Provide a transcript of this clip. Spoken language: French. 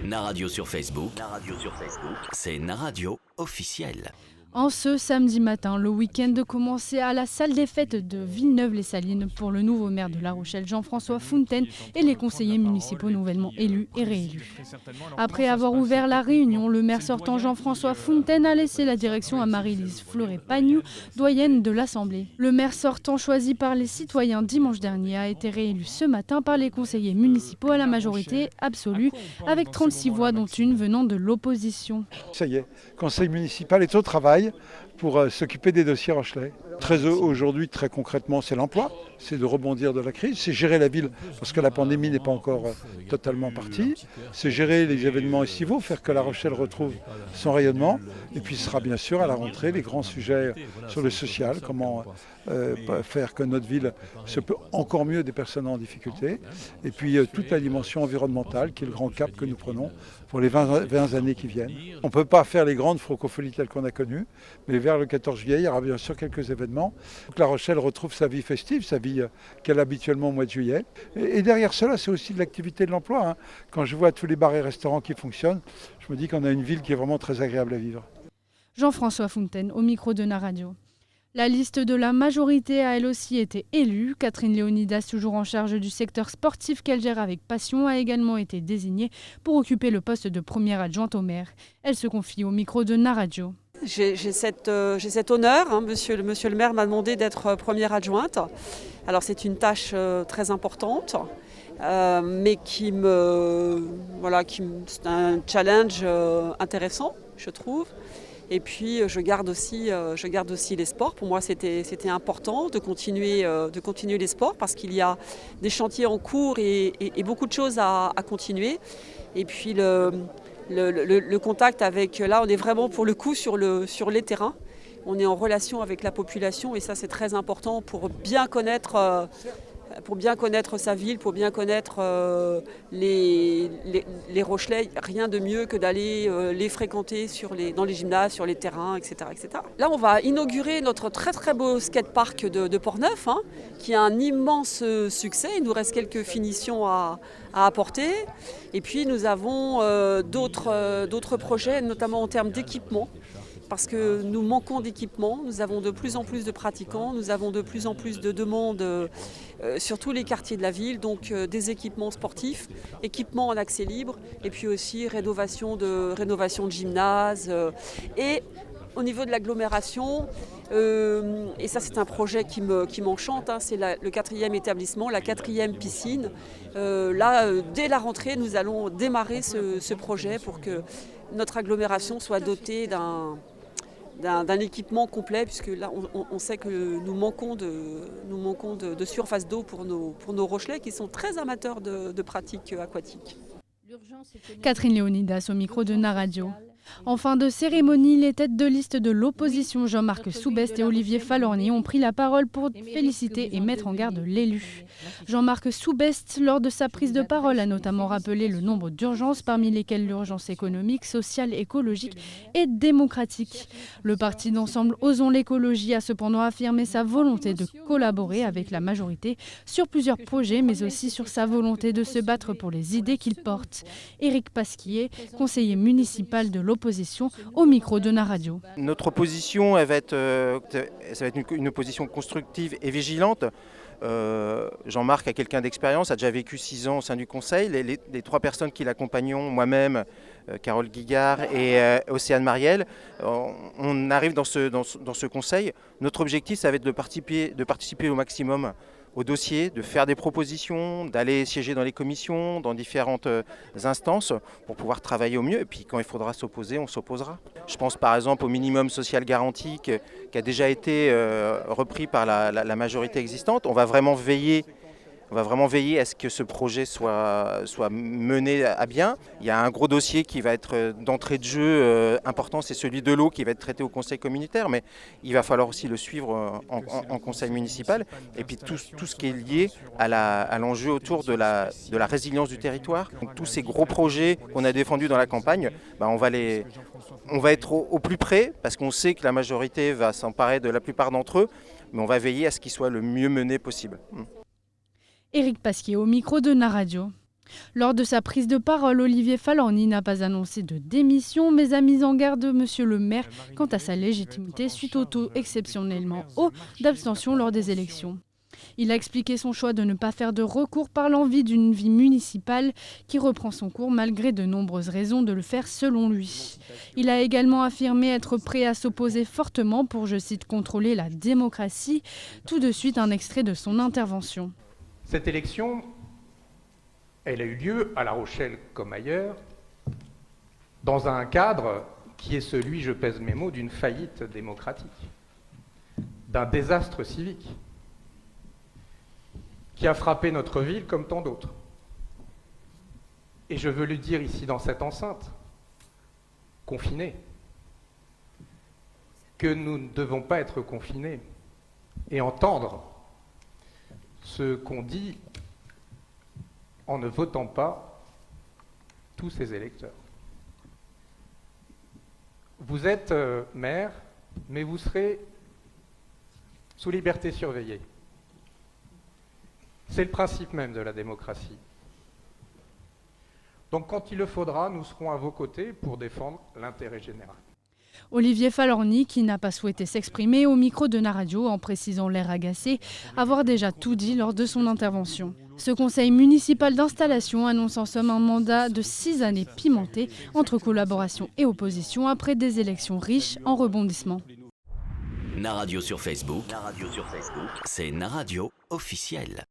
Naradio sur Facebook. C'est Naradio officiel. En ce samedi matin, le week-end commençait à la salle des fêtes de Villeneuve-les-Salines pour le nouveau maire de La Rochelle, Jean-François Fontaine, et les conseillers municipaux nouvellement élus et réélus. Après avoir ouvert la réunion, le maire sortant Jean-François Fontaine a laissé la direction à Marie-Lise Fleuret-Pagnou, doyenne de l'Assemblée. Le maire sortant choisi par les citoyens dimanche dernier a été réélu ce matin par les conseillers municipaux à la majorité absolue, avec 36 voix dont une venant de l'opposition. Ça y est, le conseil municipal est au travail pour s'occuper des dossiers rochelais. Aujourd'hui, très concrètement, c'est l'emploi, c'est de rebondir de la crise, c'est gérer la ville parce que la pandémie n'est pas encore totalement partie, c'est gérer les événements estivaux, faire que La Rochelle retrouve son rayonnement, et puis ce sera bien sûr à la rentrée les grands sujets sur le social, comment faire que notre ville se peut encore mieux des personnes en difficulté, et puis toute la dimension environnementale qui est le grand cap que nous prenons pour les 20 années qui viennent. On ne peut pas faire les grandes francopholies telles qu'on a connues, mais vers le 14 juillet, il y aura bien sûr quelques événements pour que La Rochelle retrouve sa vie festive, sa vie qu'elle a habituellement au mois de juillet. Et derrière cela, c'est aussi de l'activité de l'emploi. Quand je vois tous les bars et restaurants qui fonctionnent, je me dis qu'on a une ville qui est vraiment très agréable à vivre. Jean-François Fontaine, au micro de Naradio. La liste de la majorité a elle aussi été élue. Catherine Léonidas, toujours en charge du secteur sportif qu'elle gère avec passion, a également été désignée pour occuper le poste de première adjointe au maire. Elle se confie au micro de Naradio. J'ai cet honneur, monsieur le maire m'a demandé d'être première adjointe. Alors c'est une tâche très importante, mais c'est un challenge intéressant, je trouve. Et puis je garde aussi les sports. Pour moi c'était important de continuer les sports parce qu'il y a des chantiers en cours et beaucoup de choses à continuer. Et puis le contact avec, là on est vraiment pour le coup sur les terrains. On est en relation avec la population et ça c'est très important pour bien connaître sa ville, pour bien connaître les Rochelais. Rien de mieux que d'aller les fréquenter dans les gymnases, sur les terrains, etc., etc. Là, on va inaugurer notre très très beau skatepark de Portneuf, qui a un immense succès. Il nous reste quelques finitions à apporter. Et puis nous avons d'autres projets, notamment en termes d'équipement. Parce que nous manquons d'équipements, nous avons de plus en plus de pratiquants, nous avons de plus en plus de demandes sur tous les quartiers de la ville, donc des équipements sportifs, équipements en accès libre, et puis aussi rénovation de gymnase. Et au niveau de l'agglomération, et ça c'est un projet qui m'enchante, c'est le 4e établissement, la 4e piscine. Dès la rentrée, nous allons démarrer ce projet pour que notre agglomération soit dotée d'un équipement complet, puisque là on sait que nous manquons de surface d'eau pour nos Rochelais qui sont très amateurs de pratiques aquatiques. Catherine Léonidas au micro de Naradio. En fin de cérémonie, les têtes de liste de l'opposition Jean-Marc Soubest et Olivier Falorni ont pris la parole pour féliciter et mettre en garde l'élu. Jean-Marc Soubest, lors de sa prise de parole, a notamment rappelé le nombre d'urgences, parmi lesquelles l'urgence économique, sociale, écologique et démocratique. Le parti d'ensemble Osons l'écologie a cependant affirmé sa volonté de collaborer avec la majorité sur plusieurs projets, mais aussi sur sa volonté de se battre pour les idées qu'il porte. Éric Pasquier, conseiller municipal de l'opposition, au micro de Naradio. Notre opposition, ça va être une opposition constructive et vigilante. Jean-Marc est quelqu'un d'expérience, a déjà vécu 6 ans au sein du conseil. Les 3 personnes qui l'accompagnent, moi-même, Carole Guigard et Océane Marielle, on arrive dans ce conseil. Notre objectif, ça va être de participer au maximum au dossier, de faire des propositions, d'aller siéger dans les commissions, dans différentes instances pour pouvoir travailler au mieux. Et puis quand il faudra s'opposer, on s'opposera. Je pense par exemple au minimum social garanti qui a déjà été repris par la majorité existante. On va vraiment veiller à ce que ce projet soit mené à bien. Il y a un gros dossier qui va être d'entrée de jeu important, c'est celui de l'eau qui va être traité au conseil communautaire, mais il va falloir aussi le suivre en conseil municipal. Et puis tout ce qui est lié à l'enjeu autour de la résilience du territoire. Donc, tous ces gros projets qu'on a défendus dans la campagne, on va être au plus près, parce qu'on sait que la majorité va s'emparer de la plupart d'entre eux, mais on va veiller à ce qu'ils soient le mieux menés possible. Éric Pasquier au micro de Naradio. Lors de sa prise de parole, Olivier Falorni n'a pas annoncé de démission, mais a mis en garde Monsieur le maire quant à sa légitimité suite au taux exceptionnellement haut d'abstention lors des élections. Il a expliqué son choix de ne pas faire de recours par l'envie d'une vie municipale qui reprend son cours malgré de nombreuses raisons de le faire selon lui. Il a également affirmé être prêt à s'opposer fortement pour, je cite, contrôler la démocratie. Tout de suite, un extrait de son intervention. Cette élection, elle a eu lieu à La Rochelle comme ailleurs, dans un cadre qui est celui, je pèse mes mots, d'une faillite démocratique, d'un désastre civique, qui a frappé notre ville comme tant d'autres. Et je veux le dire ici dans cette enceinte, confinés, que nous ne devons pas être confinés et entendre ce qu'on dit en ne votant pas tous ces électeurs. Vous êtes maire, mais vous serez sous liberté surveillée. C'est le principe même de la démocratie. Donc quand il le faudra, nous serons à vos côtés pour défendre l'intérêt général. Olivier Falorni, qui n'a pas souhaité s'exprimer au micro de Naradio en précisant l'air agacé, avoir déjà tout dit lors de son intervention. Ce conseil municipal d'installation annonce en somme un mandat de 6 années pimentées entre collaboration et opposition après des élections riches en rebondissements. Naradio sur Facebook, c'est Naradio officiel.